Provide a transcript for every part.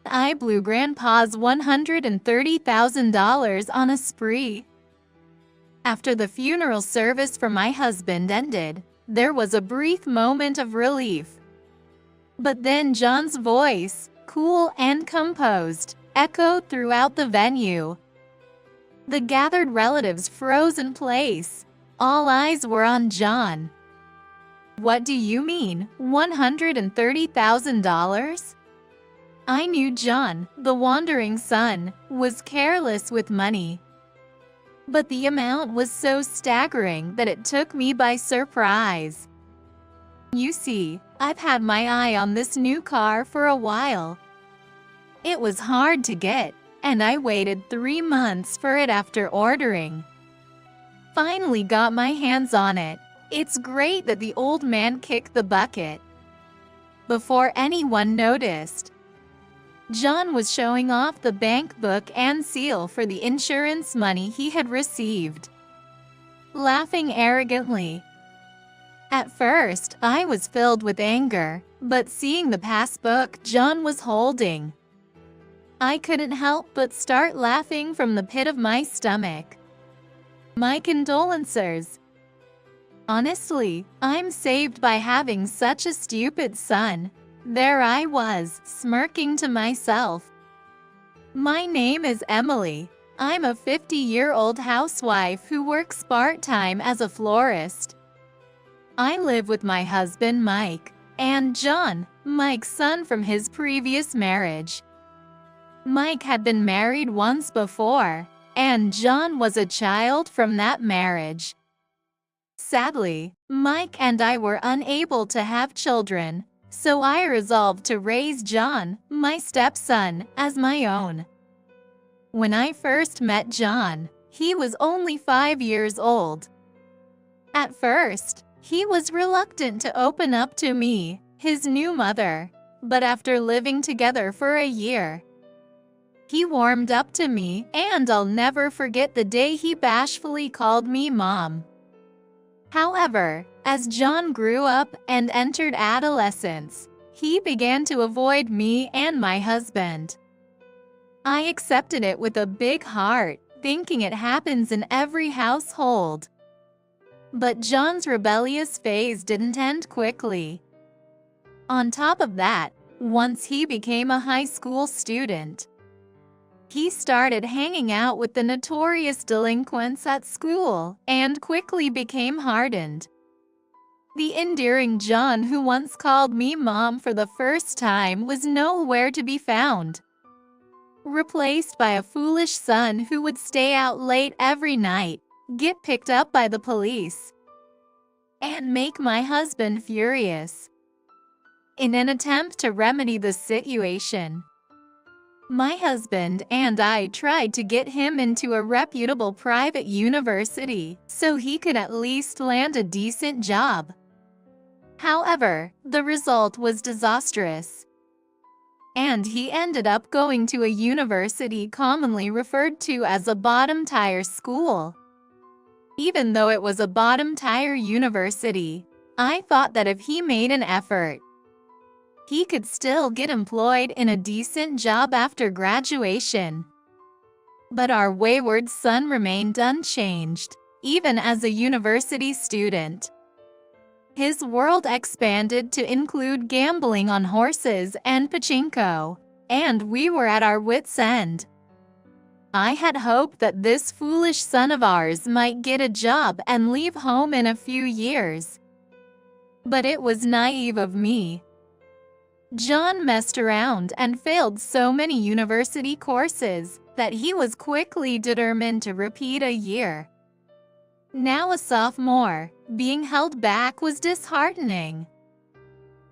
I blew Grandpa's $130,000 on a spree. After the funeral service for my husband ended, there was a brief moment of relief. But then John's voice, cool and composed, echoed throughout the venue. The gathered relatives froze in place. All eyes were on John. "What do you mean, $130,000? I knew John, the wandering son, was careless with money. But the amount was so staggering that it took me by surprise. You see, I've had my eye on this new car for a while. It was hard to get, and I waited 3 months for it after ordering. Finally got my hands on it. It's great that the old man kicked the bucket." Before anyone noticed, John was showing off the bank book and seal for the insurance money he had received, laughing arrogantly. At first, I was filled with anger, but seeing the passbook John was holding, I couldn't help but start laughing from the pit of my stomach. My condolences. Honestly, I'm saved by having such a stupid son. There I was, smirking to myself. My name is Emily. I'm a 50-year-old housewife who works part-time as a florist. I live with my husband Mike, and John, Mike's son from his previous marriage. Mike had been married once before, and John was a child from that marriage. Sadly, Mike and I were unable to have children, so I resolved to raise John, my stepson, as my own. When I first met John, he was only 5 years old. At first, he was reluctant to open up to me, his new mother, but after living together for a year, he warmed up to me, and I'll never forget the day he bashfully called me Mom. However, as John grew up and entered adolescence, he began to avoid me and my husband. I accepted it with a big heart, thinking it happens in every household. But John's rebellious phase didn't end quickly. On top of that, once he became a high school student, he started hanging out with the notorious delinquents at school and quickly became hardened. The endearing John who once called me Mom for the first time was nowhere to be found, replaced by a foolish son who would stay out late every night, get picked up by the police, and make my husband furious. In an attempt to remedy the situation, my husband and I tried to get him into a reputable private university so he could at least land a decent job. However, the result was disastrous, and he ended up going to a university commonly referred to as a bottom-tier school. Even though it was a bottom-tier university, I thought that if he made an effort, he could still get employed in a decent job after graduation. But our wayward son remained unchanged, even as a university student. His world expanded to include gambling on horses and pachinko, and we were at our wits' end. I had hoped that this foolish son of ours might get a job and leave home in a few years. But it was naive of me. John messed around and failed so many university courses that he was quickly determined to repeat a year. Now a sophomore, being held back was disheartening.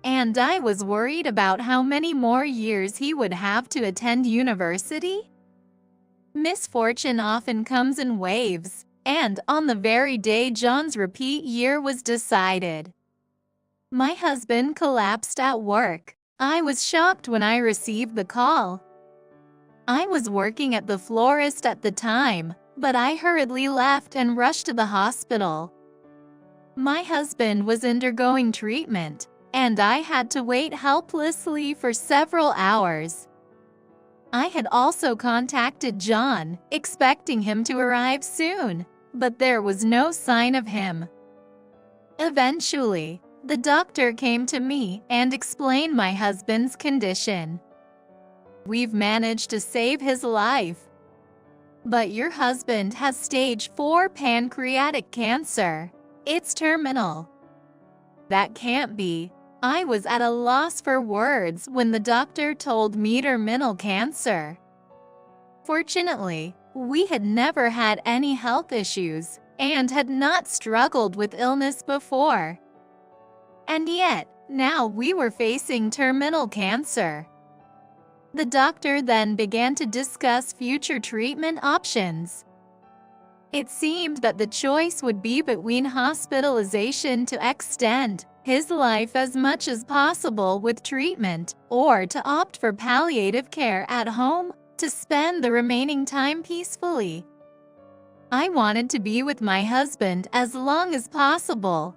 And I was worried about how many more years he would have to attend university. Misfortune often comes in waves, and on the very day John's repeat year was decided, my husband collapsed at work. I was shocked when I received the call. I was working at the florist at the time, but I hurriedly left and rushed to the hospital. My husband was undergoing treatment, and I had to wait helplessly for several hours. I had also contacted John, expecting him to arrive soon, but there was no sign of him. Eventually, the doctor came to me and explained my husband's condition. We've managed to save his life. But your husband has stage 4 pancreatic cancer. It's terminal. That can't be. I was at a loss for words when the doctor told me terminal cancer. Fortunately, we had never had any health issues and had not struggled with illness before. And yet, now we were facing terminal cancer. The doctor then began to discuss future treatment options. It seemed that the choice would be between hospitalization to extend his life as much as possible with treatment, or to opt for palliative care at home to spend the remaining time peacefully. I wanted to be with my husband as long as possible,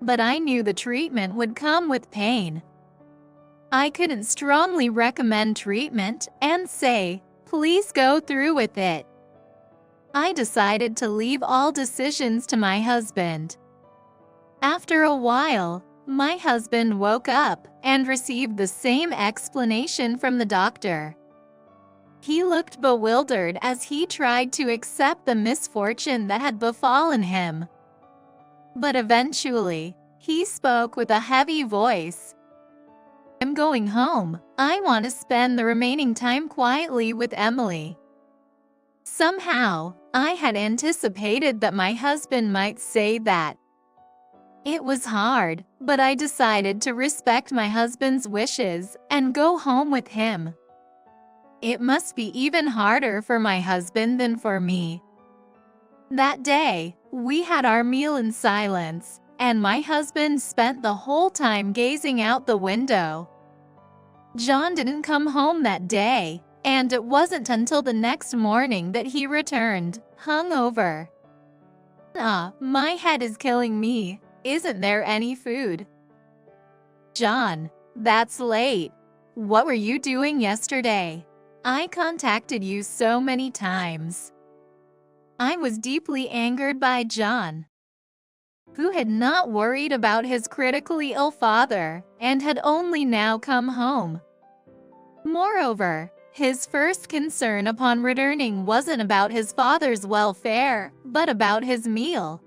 but I knew the treatment would come with pain. I couldn't strongly recommend treatment and say, please go through with it. I decided to leave all decisions to my husband. After a while, my husband woke up and received the same explanation from the doctor. He looked bewildered as he tried to accept the misfortune that had befallen him. But eventually, he spoke with a heavy voice. I'm going home. I want to spend the remaining time quietly with Emily. Somehow, I had anticipated that my husband might say that. It was hard, but I decided to respect my husband's wishes and go home with him. It must be even harder for my husband than for me. That day, we had our meal in silence, and my husband spent the whole time gazing out the window. John didn't come home that day, and it wasn't until the next morning that he returned, hungover. My head is killing me. Isn't there any food? John, that's late. What were you doing yesterday? I contacted you so many times. I was deeply angered by John, who had not worried about his critically ill father and had only now come home. Moreover, his first concern upon returning wasn't about his father's welfare, but about his meal.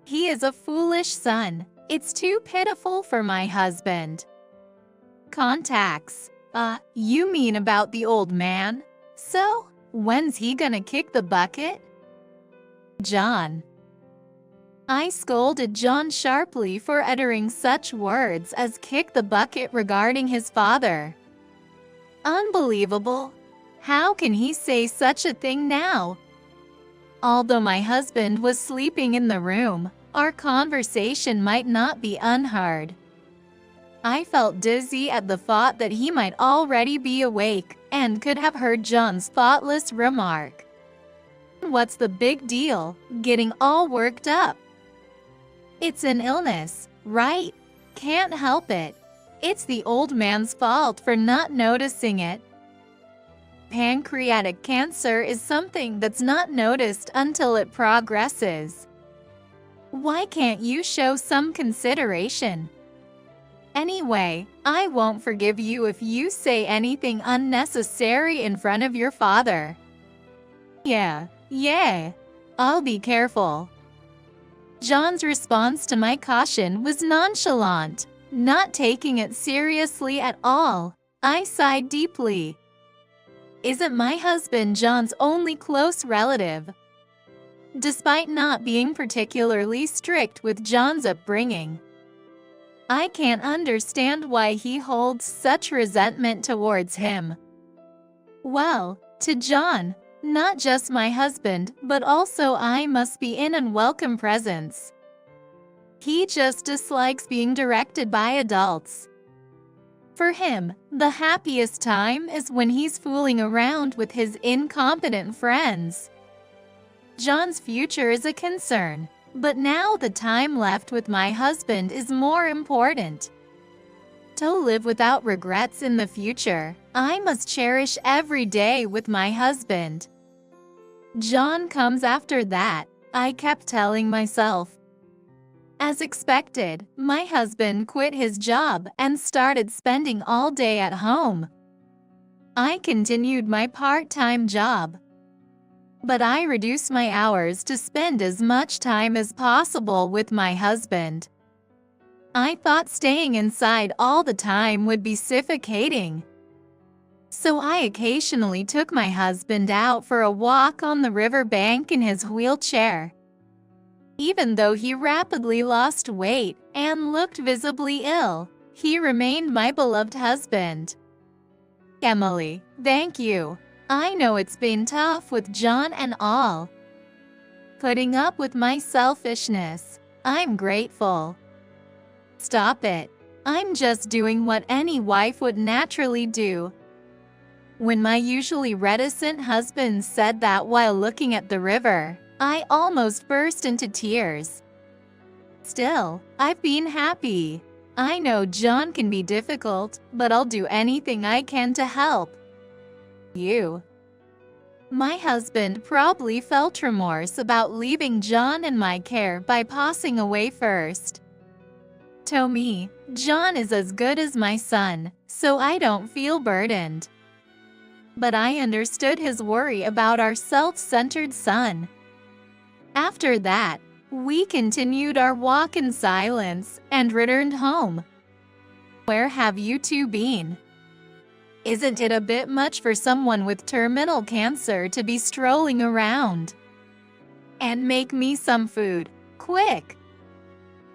He is a foolish son. It's too pitiful for my husband. Contacts. You mean about the old man? So, when's he gonna kick the bucket? John. I scolded John sharply for uttering such words as kick the bucket regarding his father. Unbelievable. How can he say such a thing now? Although my husband was sleeping in the room, our conversation might not be unheard. I felt dizzy at the thought that he might already be awake and could have heard John's thoughtless remark. What's the big deal, getting all worked up? It's an illness, right? Can't help it. It's the old man's fault for not noticing it. Pancreatic cancer is something that's not noticed until it progresses. Why can't you show some consideration? Anyway, I won't forgive you if you say anything unnecessary in front of your father. Yeah, I'll be careful. John's response to my caution was nonchalant, not taking it seriously at all. I sighed deeply. Isn't my husband John's only close relative? Despite not being particularly strict with John's upbringing, I can't understand why he holds such resentment towards him. Well, to John, not just my husband, but also I must be an unwelcome presence. He just dislikes being directed by adults. For him, the happiest time is when he's fooling around with his incompetent friends. John's future is a concern, but now the time left with my husband is more important. To live without regrets in the future, I must cherish every day with my husband. John comes after that, I kept telling myself. As expected, my husband quit his job and started spending all day at home. I continued my part-time job, but I reduced my hours to spend as much time as possible with my husband. I thought staying inside all the time would be suffocating. So I occasionally took my husband out for a walk on the riverbank in his wheelchair. Even though he rapidly lost weight and looked visibly ill, he remained my beloved husband. Emily, thank you. I know it's been tough with John and all. Putting up with my selfishness. I'm grateful. Stop it. I'm just doing what any wife would naturally do. When my usually reticent husband said that while looking at the river, I almost burst into tears. Still, I've been happy. I know John can be difficult, but I'll do anything I can to help. You. My husband probably felt remorse about leaving John in my care by passing away first. To me, John is as good as my son, so I don't feel burdened. But I understood his worry about our self-centered son. After that, we continued our walk in silence and returned home. Where have you two been? Isn't it a bit much for someone with terminal cancer to be strolling around? And make me some food, quick!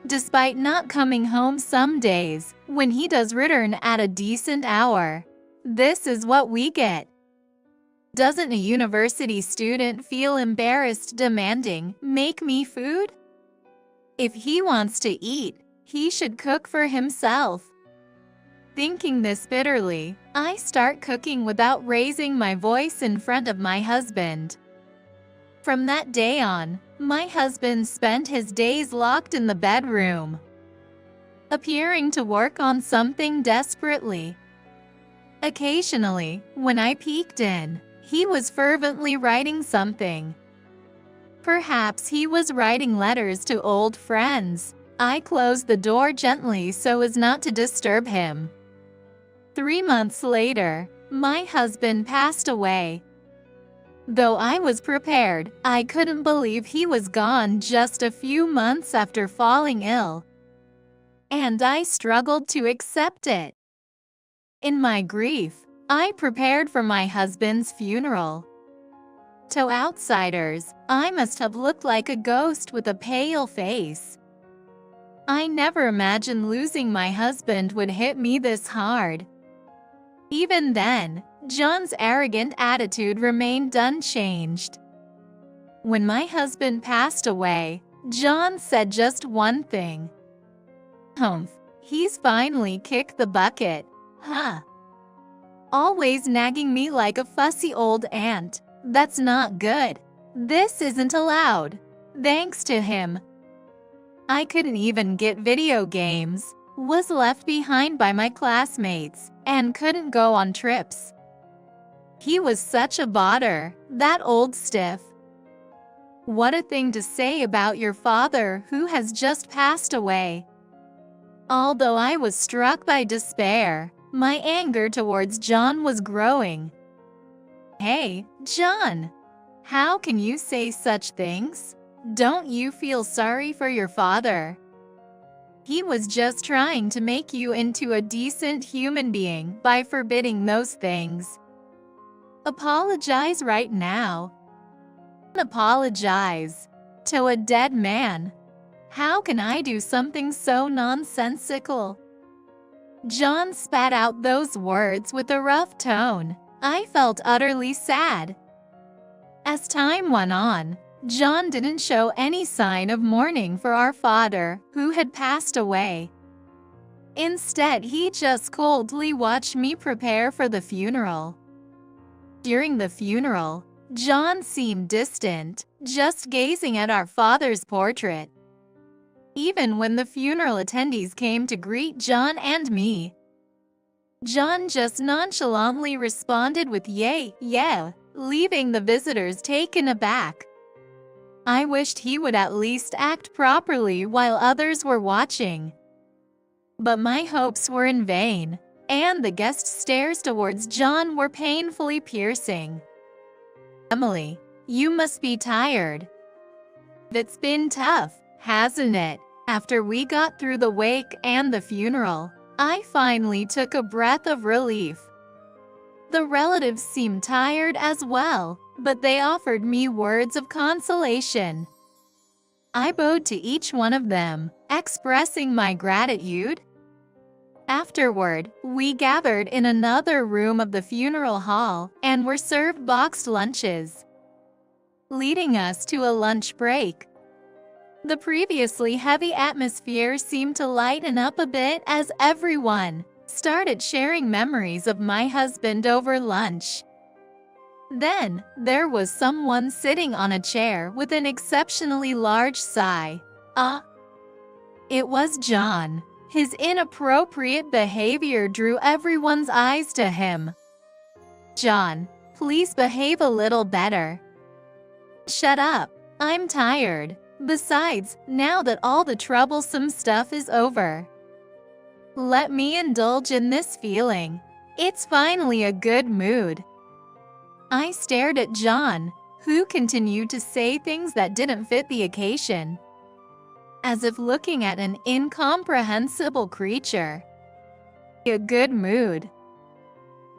Despite not coming home some days, when he does return at a decent hour, this is what we get. Doesn't a university student feel embarrassed demanding, "Make me food"? If he wants to eat, he should cook for himself. Thinking this bitterly, I start cooking without raising my voice in front of my husband. From that day on, my husband spent his days locked in the bedroom, appearing to work on something desperately. Occasionally, when I peeked in, he was fervently writing something. Perhaps he was writing letters to old friends. I closed the door gently so as not to disturb him. 3 months later, my husband passed away. Though I was prepared, I couldn't believe he was gone just a few months after falling ill. And I struggled to accept it. In my grief, I prepared for my husband's funeral. To outsiders, I must have looked like a ghost with a pale face. I never imagined losing my husband would hit me this hard. Even then, John's arrogant attitude remained unchanged. When my husband passed away, John said just one thing. "Humph, he's finally kicked the bucket, huh?" Always nagging me like a fussy old aunt. That's not good. This isn't allowed. Thanks to him, I couldn't even get video games, was left behind by my classmates, and couldn't go on trips. He was such a bother, that old stiff. What a thing to say about your father who has just passed away. Although I was struck by despair, my anger towards John was growing. Hey, John! How can you say such things? Don't you feel sorry for your father? He was just trying to make you into a decent human being by forbidding those things. Apologize right now. Apologize to a dead man. How can I do something so nonsensical? John spat out those words with a rough tone. I felt utterly sad. As time went on, John didn't show any sign of mourning for our father, who had passed away. Instead, he just coldly watched me prepare for the funeral. During the funeral, John seemed distant, just gazing at our father's portrait. Even when the funeral attendees came to greet John and me, John just nonchalantly responded with "yay, yeah," leaving the visitors taken aback. I wished he would at least act properly while others were watching. But my hopes were in vain, and the guests' stares towards John were painfully piercing. "Emily, you must be tired. It's been tough, hasn't it?" After we got through the wake and the funeral, I finally took a breath of relief. The relatives seemed tired as well, but they offered me words of consolation. I bowed to each one of them, expressing my gratitude. Afterward, we gathered in another room of the funeral hall and were served boxed lunches, leading us to a lunch break. The previously heavy atmosphere seemed to lighten up a bit as everyone started sharing memories of my husband over lunch. Then, there was someone sitting on a chair with an exceptionally large sigh. It was John. His inappropriate behavior drew everyone's eyes to him. "John, please behave a little better." "Shut up. I'm tired. Besides, now that all the troublesome stuff is over, let me indulge in this feeling. It's finally a good mood." I stared at John, who continued to say things that didn't fit the occasion, as if looking at an incomprehensible creature. "A good mood.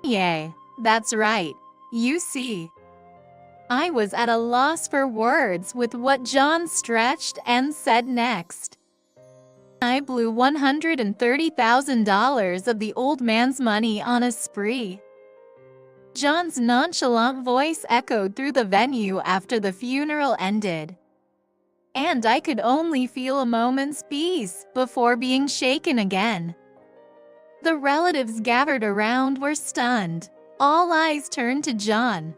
Yay, that's right. You see." I was at a loss for words with what John stretched and said next. "I blew $130,000 of the old man's money on a spree." John's nonchalant voice echoed through the venue after the funeral ended, and I could only feel a moment's peace before being shaken again. The relatives gathered around were stunned. All eyes turned to John.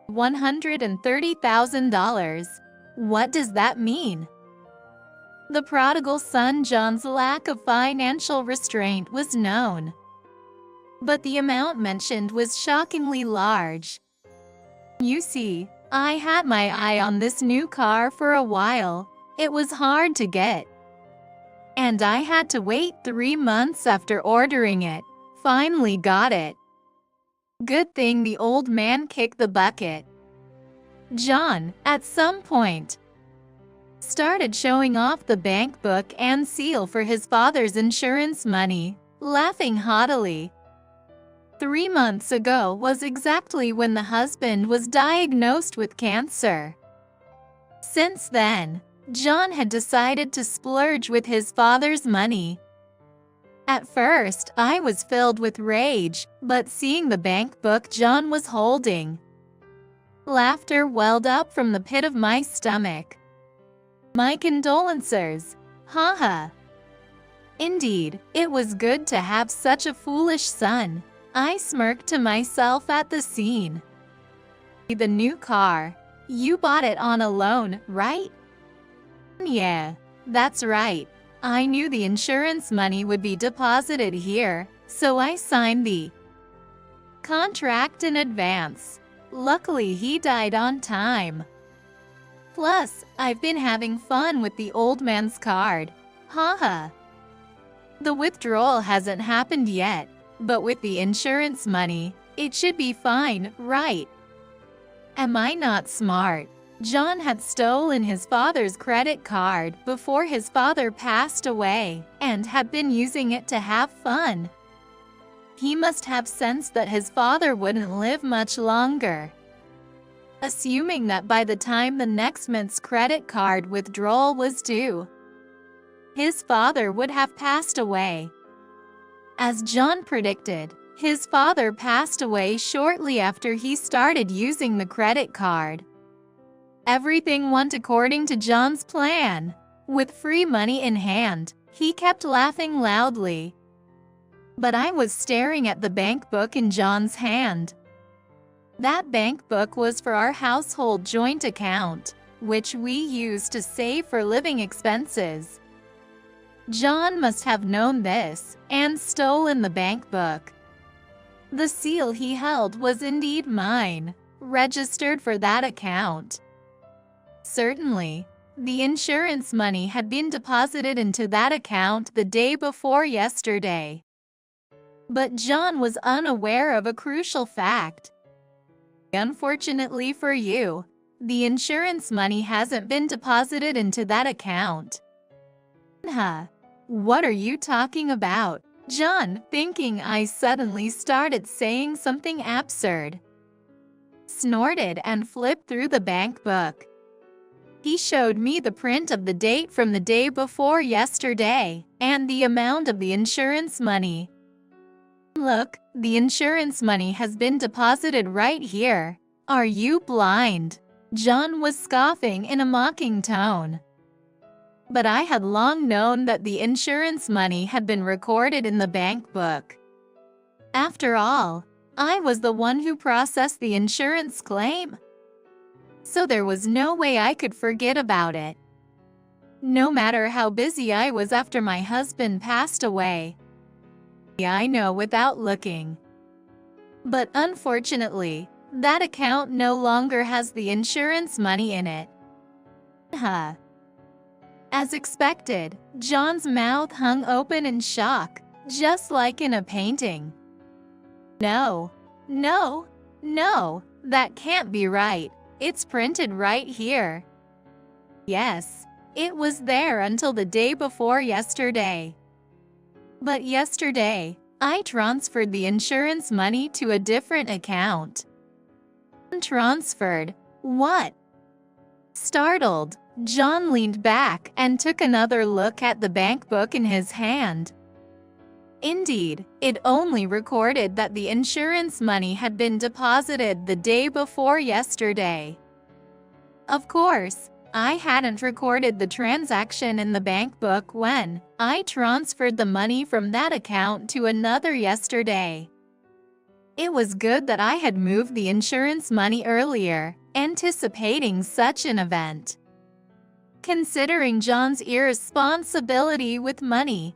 $130,000. What does that mean? The prodigal son John's lack of financial restraint was known, but the amount mentioned was shockingly large. "You see, I had my eye on this new car for a while. It was hard to get, and I had to wait 3 months after ordering it. Finally got it. Good thing the old man kicked the bucket." John, at some point, started showing off the bank book and seal for his father's insurance money, laughing haughtily. 3 months ago was exactly when the husband was diagnosed with cancer. Since then, John had decided to splurge with his father's money. At first, I was filled with rage, but seeing the bank book John was holding, laughter welled up from the pit of my stomach. "My condolences. Haha." Indeed, it was good to have such a foolish son. I smirked to myself at the scene. "The new car. You bought it on a loan, right?" "Yeah, that's right. I knew the insurance money would be deposited here, so I signed the contract in advance. Luckily, he died on time. Plus, I've been having fun with the old man's card. Haha. The withdrawal hasn't happened yet, but with the insurance money, it should be fine, right? Am I not smart?" John had stolen his father's credit card before his father passed away and had been using it to have fun. He must have sensed that his father wouldn't live much longer, assuming that by the time the next month's credit card withdrawal was due, his father would have passed away. As John predicted, his father passed away shortly after he started using the credit card. Everything went according to John's plan. With free money in hand, he kept laughing loudly. But I was staring at the bank book in John's hand. That bank book was for our household joint account, which we used to save for living expenses. John must have known this and stolen the bank book. The seal he held was indeed mine, registered for that account. Certainly, the insurance money had been deposited into that account the day before yesterday. But John was unaware of a crucial fact. Unfortunately for you, the insurance money hasn't been deposited into that account. Huh? What are you talking about? John, thinking I suddenly started saying something absurd, snorted and flipped through the bank book. He showed me the print of the date from the day before yesterday and the amount of the insurance money. Look, the insurance money has been deposited right here. Are you blind? John was scoffing in a mocking tone. But I had long known that the insurance money had been recorded in the bank book. After all, I was the one who processed the insurance claim. So there was no way I could forget about it. No matter how busy I was after my husband passed away. I know without looking. But unfortunately, that account no longer has the insurance money in it. Huh. As expected, John's mouth hung open in shock, just like in a painting. No, that can't be right. It's printed right here. Yes, it was there until the day before yesterday. But yesterday, I transferred the insurance money to a different account. Transferred? What? Startled, John leaned back and took another look at the bank book in his hand. Indeed, it only recorded that the insurance money had been deposited the day before yesterday. Of course, I hadn't recorded the transaction in the bank book when I transferred the money from that account to another yesterday. It was good that I had moved the insurance money earlier, anticipating such an event. Considering John's irresponsibility with money,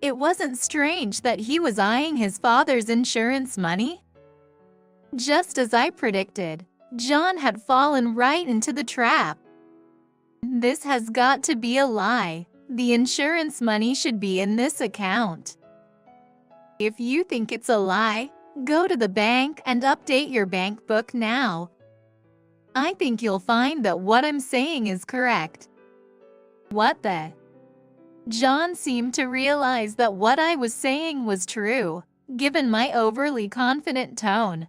it wasn't strange that he was eyeing his father's insurance money. Just as I predicted, John had fallen right into the trap. This has got to be a lie. The insurance money should be in this account. If you think it's a lie, go to the bank and update your bank book now. I think you'll find that what I'm saying is correct. What the? John seemed to realize that what I was saying was true, given my overly confident tone.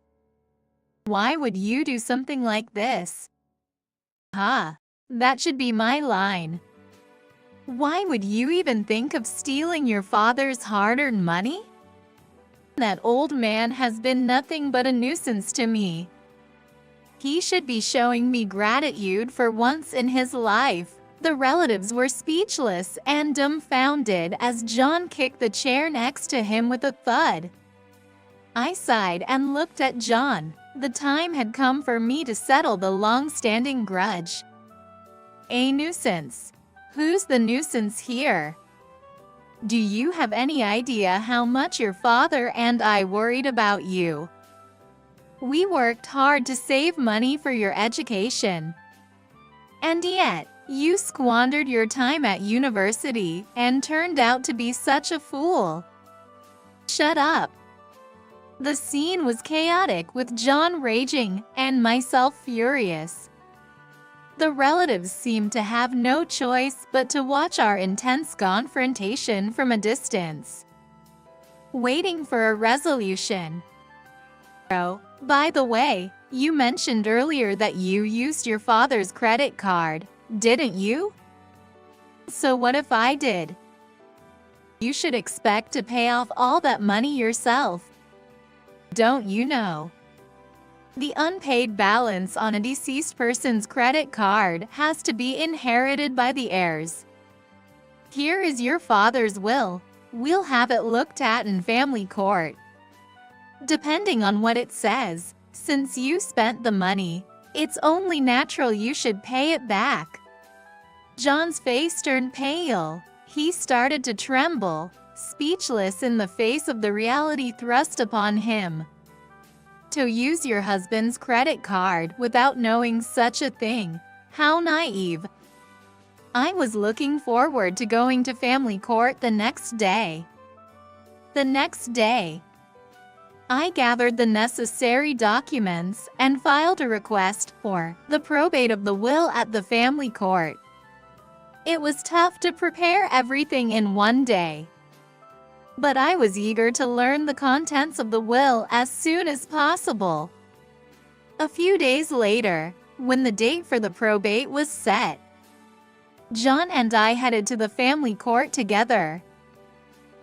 Why would you do something like this? That should be my line. Why would you even think of stealing your father's hard-earned money? That old man has been nothing but a nuisance to me. He should be showing me gratitude for once in his life. The relatives were speechless and dumbfounded as John kicked the chair next to him with a thud. I sighed and looked at John. The time had come for me to settle the long-standing grudge. A nuisance? Who's the nuisance here? Do you have any idea how much your father and I worried about you? We worked hard to save money for your education. And yet, you squandered your time at university and turned out to be such a fool. Shut up. The scene was chaotic with John raging and myself furious. The relatives seemed to have no choice but to watch our intense confrontation from a distance, waiting for a resolution. Oh, by the way, you mentioned earlier that you used your father's credit card, didn't you? So what if I did? You should expect to pay off all that money yourself. Don't you know? The unpaid balance on a deceased person's credit card has to be inherited by the heirs. Here is your father's will. We'll have it looked at in family court. Depending on what it says, since you spent the money, it's only natural you should pay it back. John's face turned pale. He started to tremble, speechless in the face of the reality thrust upon him. To use your husband's credit card without knowing such a thing. How naive. I was looking forward to going to family court the next day. The next day, I gathered the necessary documents and filed a request for the probate of the will at the family court. It was tough to prepare everything in one day, but I was eager to learn the contents of the will as soon as possible. A few days later, when the date for the probate was set, John and I headed to the family court together.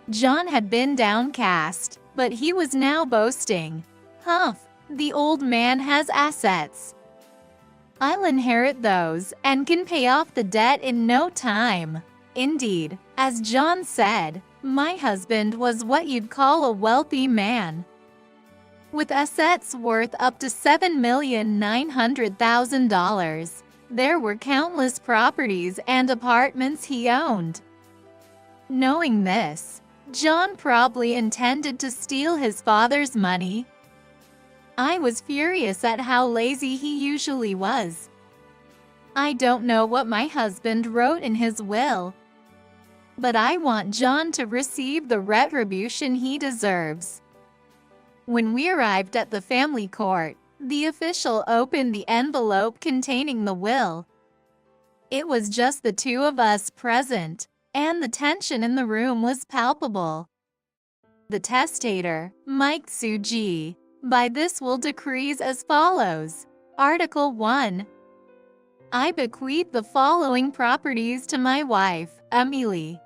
John had been downcast, but he was now boasting. Humph, the old man has assets. I'll inherit those and can pay off the debt in no time. Indeed, as John said, my husband was what you'd call a wealthy man, with assets worth up to $7,900,000. There were countless properties and apartments he owned. Knowing this, John probably intended to steal his father's money. I was furious at how lazy he usually was. I don't know what my husband wrote in his will, but I want John to receive the retribution he deserves. When we arrived at the family court, the official opened the envelope containing the will. It was just the two of us present, and the tension in the room was palpable. The testator, Mike Tsuji, by this will decrees as follows. Article 1. I bequeath the following properties to my wife, Emily.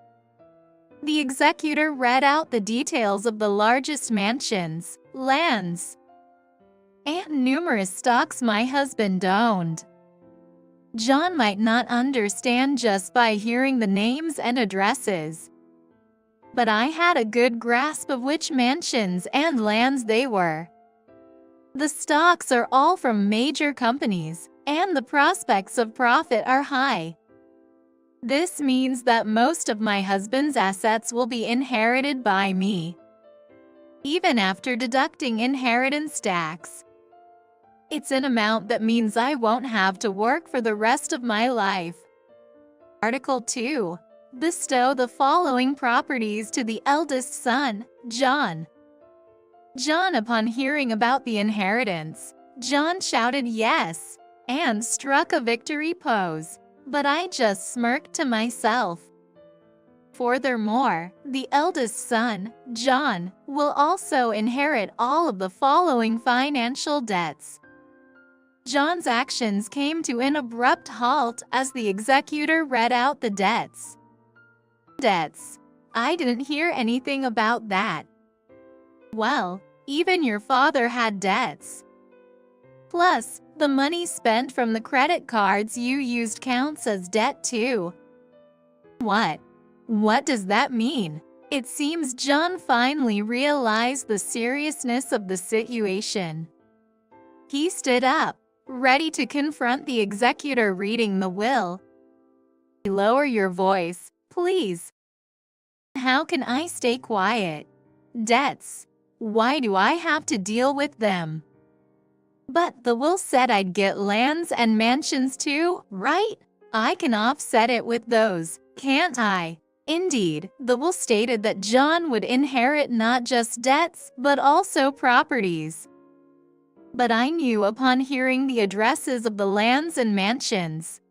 The executor read out the details of the largest mansions, lands, and numerous stocks my husband owned. John might not understand just by hearing the names and addresses, but I had a good grasp of which mansions and lands they were. The stocks are all from major companies, and the prospects of profit are high. This means that most of my husband's assets will be inherited by me, even after deducting inheritance tax. It's an amount that means I won't have to work for the rest of my life. Article 2. Bestow the following properties to the eldest son, John. John, upon hearing about the inheritance, John shouted yes and struck a victory pose, but I just smirked to myself. Furthermore, the eldest son, John, will also inherit all of the following financial debts. John's actions came to an abrupt halt as the executor read out the debts. Debts? I didn't hear anything about that. Well, even your father had debts. Plus, the money spent from the credit cards you used counts as debt too. What? What does that mean? It seems John finally realized the seriousness of the situation. He stood up, ready to confront the executor reading the will. Lower your voice, please. How can I stay quiet? Debts. Why do I have to deal with them? But the will said I'd get lands and mansions too, right? I can offset it with those, can't I? Indeed, the will stated that John would inherit not just debts, but also properties. But I knew upon hearing the addresses of the lands and mansions,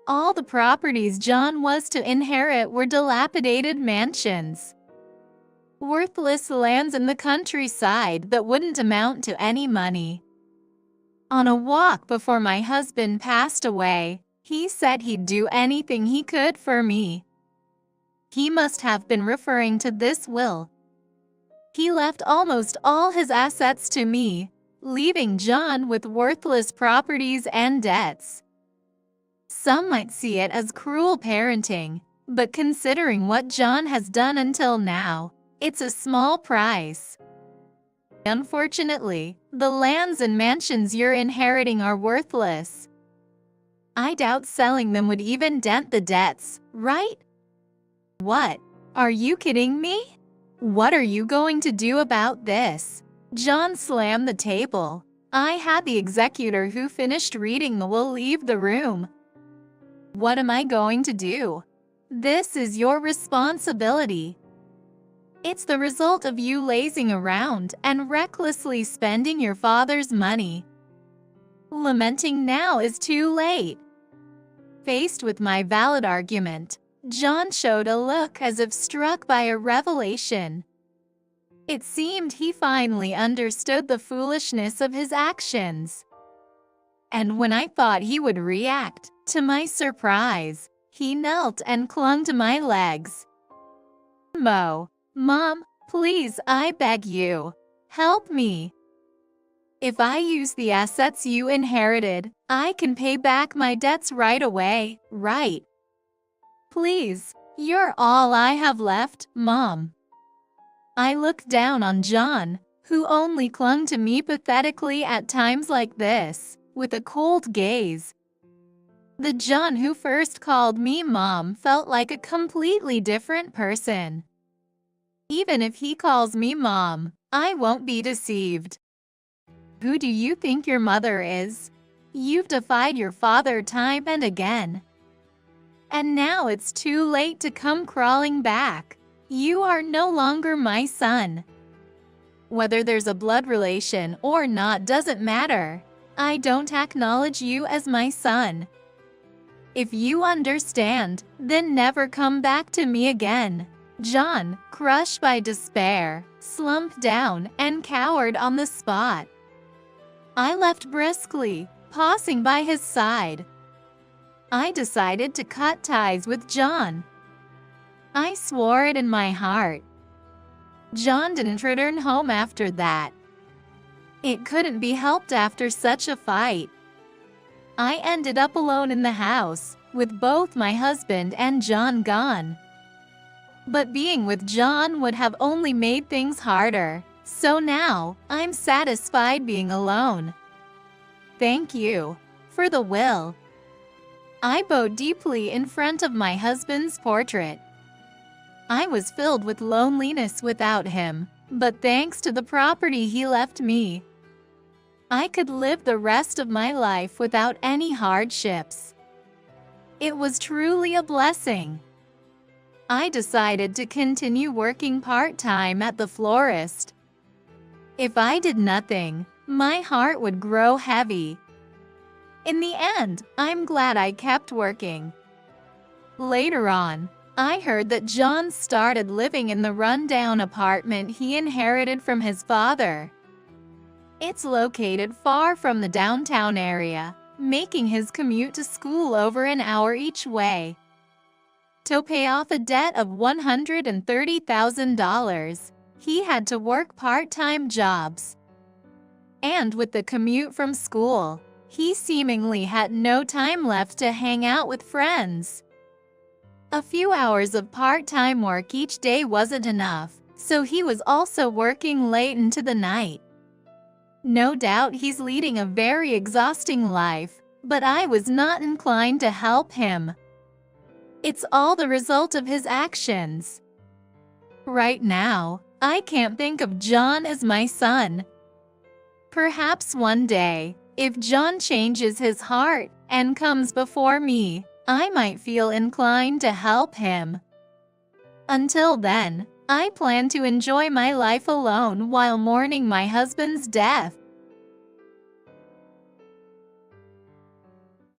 all the properties John was to inherit were dilapidated mansions, worthless lands in the countryside that wouldn't amount to any money. On a walk before my husband passed away, he said he'd do anything he could for me. He must have been referring to this will. He left almost all his assets to me, leaving John with worthless properties and debts. Some might see it as cruel parenting, but considering what John has done until now, it's a small price. Unfortunately, the lands and mansions you're inheriting are worthless. I doubt selling them would even dent the debts, right? What? Are you kidding me? What are you going to do about this? John slammed the table. I had the executor who finished reading the will leave the room. What am I going to do? This is your responsibility. It's the result of you lazing around and recklessly spending your father's money. Lamenting now is too late. Faced with my valid argument, John showed a look as if struck by a revelation. It seemed he finally understood the foolishness of his actions. And when I thought he would react, to my surprise, he knelt and clung to my legs. Mom, please, I beg you, help me. If I use the assets you inherited, I can pay back my debts right away, right? Please, you're all I have left, Mom. I looked down on John, who only clung to me pathetically at times like this, with a cold gaze. The John who first called me Mom felt like a completely different person. Even if he calls me Mom, I won't be deceived. Who do you think your mother is? You've defied your father time and again. And now it's too late to come crawling back. You are no longer my son. Whether there's a blood relation or not doesn't matter. I don't acknowledge you as my son. If you understand, then never come back to me again. John, crushed by despair, slumped down and cowered on the spot. I left briskly, pausing by his side. I decided to cut ties with John. I swore it in my heart. John didn't return home after that. It couldn't be helped after such a fight. I ended up alone in the house, with both my husband and John gone. But being with John would have only made things harder, so now I'm satisfied being alone. Thank you for the will. I bowed deeply in front of my husband's portrait. I was filled with loneliness without him, but thanks to the property he left me, I could live the rest of my life without any hardships. It was truly a blessing. I decided to continue working part-time at the florist. If I did nothing, my heart would grow heavy. In the end, I'm glad I kept working. Later on, I heard that John started living in the rundown apartment he inherited from his father. It's located far from the downtown area, making his commute to school over an hour each way. To pay off a debt of $130,000, he had to work part-time jobs. And with the commute from school, he seemingly had no time left to hang out with friends. A few hours of part-time work each day wasn't enough, so he was also working late into the night. No doubt he's leading a very exhausting life, but I was not inclined to help him. It's all the result of his actions. Right now, I can't think of John as my son. Perhaps one day, if John changes his heart and comes before me, I might feel inclined to help him. Until then, I plan to enjoy my life alone while mourning my husband's death.